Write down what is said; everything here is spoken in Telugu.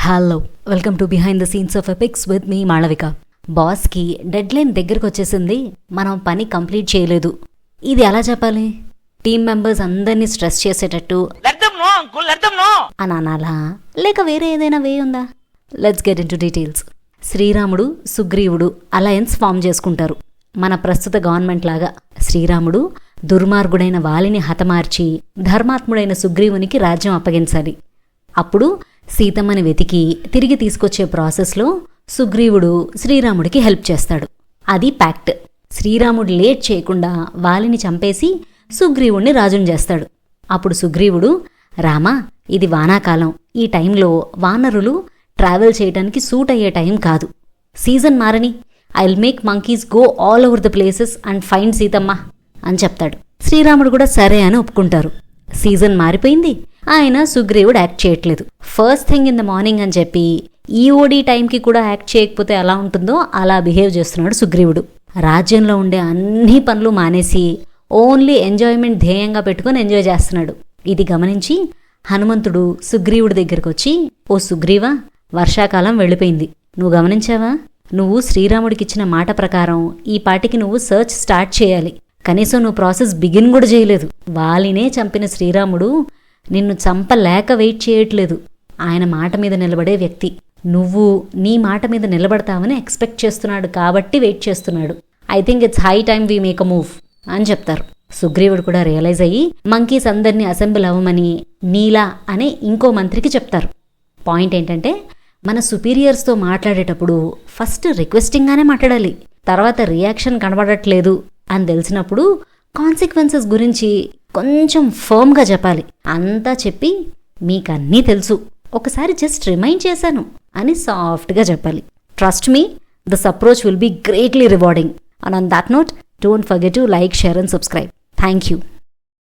Hello, welcome to behind the scenes of Epics with me Malavika. బాస్కి డెడ్ లైన్ దగ్గరకు వచ్చేసింది, మనం పని కంప్లీట్ చేయలేదు. ఇది ఎలా చెప్పాలి? టీమ్ మెంబర్స్ అందరినీ స్ట్రెస్ చేసేటట్టు అని అనాలా, లేక వేరే ఏదైనా వే ఉందా? Let's get in to details. శ్రీరాముడు, సుగ్రీవుడు అలయన్స్ ఫామ్ చేసుకుంటారు. మన ప్రస్తుత గవర్నమెంట్ లాగా. శ్రీరాముడు దుర్మార్గుడైన వాలిని హతమార్చి ధర్మాత్ముడైన సుగ్రీవునికి రాజ్యం అప్పగించాలి. అప్పుడు సీతమ్మని వెతికి తిరిగి తీసుకొచ్చే ప్రాసెస్లో సుగ్రీవుడు శ్రీరాముడికి హెల్ప్ చేస్తాడు. అది ప్యాక్ట్. శ్రీరాముడు లేట్ చేయకుండా వాలిని చంపేసి సుగ్రీవుడిని రాజుని చేస్తాడు. అప్పుడు సుగ్రీవుడు, రామా, ఇది వానాకాలం, ఈ టైంలో వానరులు ట్రావెల్ చేయటానికి సూట్ అయ్యే టైం కాదు. సీజన్ మారని, I'll make monkeys go all over the places and find Seethamma అని చెప్తాడు. శ్రీరాముడు కూడా సరే అని ఒప్పుకుంటారు. సీజన్ మారిపోయింది, ఆయన సుగ్రీవుడు యాక్ట్ చేయట్లేదు. First thing in the morning అని చెప్పి ఈఓడి టైంకి కూడా యాక్ట్ చేయకపోతే ఎలా ఉంటుందో అలా బిహేవ్ చేస్తున్నాడు సుగ్రీవుడు. రాజ్యంలో ఉండే అన్ని పనులు మానేసి ఓన్లీ ఎంజాయ్మెంట్ ధ్యేయంగా పెట్టుకుని ఎంజాయ్ చేస్తున్నాడు. ఇది గమనించి హనుమంతుడు సుగ్రీవుడి దగ్గరకు వచ్చి, ఓ సుగ్రీవా, వర్షాకాలం వెళ్ళిపోయింది, నువ్వు గమనించావా? నువ్వు శ్రీరాముడికిచ్చిన మాట ప్రకారం ఈ పాటికి నువ్వు సర్చ్ స్టార్ట్ చేయాలి. కనీసం నువ్వు ప్రాసెస్ బిగిన్ కూడా చేయలేదు. వాలినే చంపిన శ్రీరాముడు నిన్ను చంపలేక వెయిట్ చేయట్లేదు. ఆయన మాట మీద నిలబడే వ్యక్తి. నువ్వు నీ మాట మీద నిలబడతావని ఎక్స్పెక్ట్ చేస్తున్నాడు కాబట్టి వెయిట్ చేస్తున్నాడు. I think it's high time we make a move అని చెప్తారు. సుగ్రీవుడు కూడా రియలైజ్ అయ్యి మంకీస్ అందరినీ అసెంబ్ల్ అవ్వమని నీలా అనే ఇంకో మంత్రికి చెప్తారు. పాయింట్ ఏంటంటే, మన సుపీరియర్స్తో మాట్లాడేటప్పుడు ఫస్ట్ రిక్వెస్టింగ్గానే మాట్లాడాలి. తర్వాత రియాక్షన్ కనబడట్లేదు అని తెలిసినప్పుడు కాన్సిక్వెన్సెస్ గురించి కొంచెం ఫర్మ్గా చెప్పాలి. అంతా చెప్పి మీకన్నీ తెలుసు, ఒకసారి జస్ట్ రిమైండ్ చేశాను అని సాఫ్ట్గా చెప్పాలి. Trust me, this approach will be greatly rewarding. And on that note, don't forget to like, share and subscribe. Thank you.